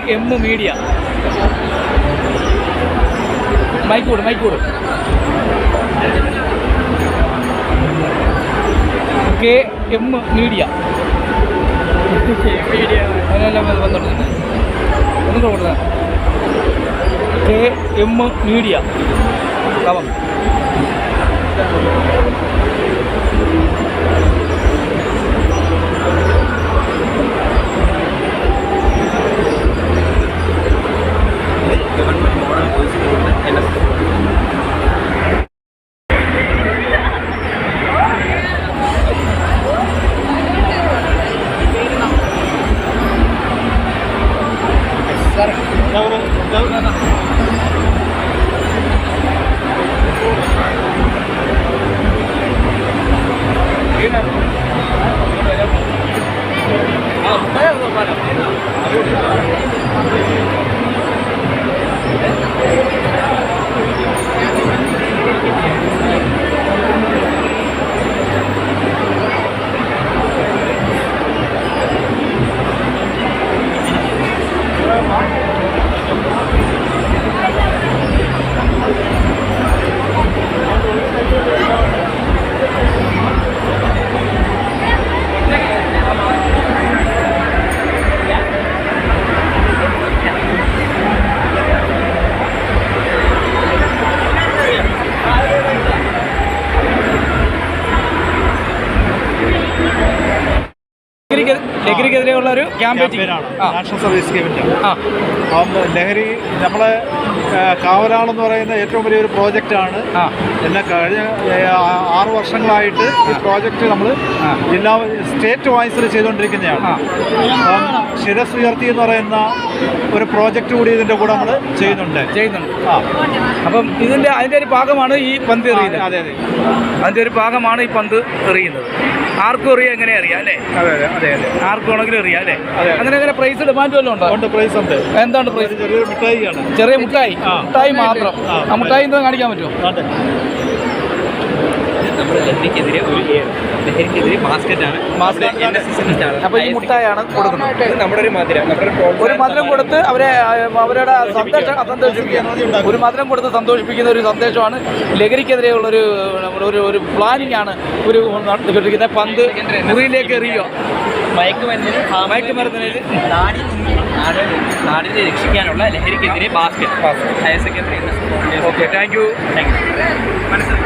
KM media. മൈക്കൂട് KM media അതിനെല്ലാം വന്നിട്ടുണ്ട്. ഒന്നും കൊടുത്താൽ KM മീഡിയ കവം. ലഹരിക്കെതിരെയുള്ള ഒരു ക്യാമ്പയിനാണ്, നാഷണൽ സർവീസ് സ്കീമിൻ്റെ. അപ്പം ലഹരി നമ്മളെ കാവലാളെന്ന് പറയുന്ന ഏറ്റവും വലിയൊരു പ്രോജക്റ്റാണ്. എല്ലാ കഴിഞ്ഞ 6 വർഷങ്ങളായിട്ട് ഈ പ്രോജക്റ്റ് നമ്മൾ സ്റ്റേറ്റ് വൈസിൽ ചെയ്തുകൊണ്ടിരിക്കുന്നതാണ്. അപ്പം ശിരസ് ഉയർത്തി എന്ന് പറയുന്ന ഒരു പ്രോജക്റ്റ് കൂടി ഇതിൻ്റെ കൂടെ നമ്മൾ ചെയ്യുന്നുണ്ട്. അപ്പം അതിൻ്റെ ഒരു ഭാഗമാണ് ഈ പന്ത് എറിയുന്നത്. അതെ, അതിൻ്റെ ഒരു ഭാഗമാണ് ഈ പന്ത് എറിയുന്നത്. ആർക്കും എറിയാം, എങ്ങനെ അറിയാം അല്ലേ? അതെ, ആർക്കും ആണെങ്കിലും അറിയാം അല്ലേ? അങ്ങനെ പ്രൈസ് ഡിമാൻഡ് വല്ലതും ഉണ്ടോ? ഉണ്ട്, പ്രൈസ് ഉണ്ട്. എന്താണ് പ്രൈസ്? ചെറിയൊരു മിഠായിയാണ്. ചെറിയ മിഠായി മാത്രം. ആ മിഠായി എന്തോ കാണിക്കാൻ പറ്റുമോ? നമ്മുടെ ലഹരിക്കെതിരെ ബാസ്ക്കറ്റാണ്. അപ്പോൾ ഈ മുട്ടായാണ് കൊടുക്കുന്നത്. നമ്മുടെ ഒരു മധുരം കൊടുത്ത് അവരുടെ സന്തോഷിപ്പിക്കുന്ന ഒരു സന്ദേശമാണ്. ലഹരിക്കെതിരെയുള്ള ഒരു പ്ലാനിങ് ആണ് ഒരു നടത്തിക്കൊണ്ടിരിക്കുന്നത്. പന്ത് മുറിയിലേക്ക് എറിയുക, മയക്കുമരുന്നിന് നാടിനെ രക്ഷിക്കാനുള്ള ലഹരിക്കെതിരെ basket higher secondary. Okay, thank you. മനസ്സിലായി.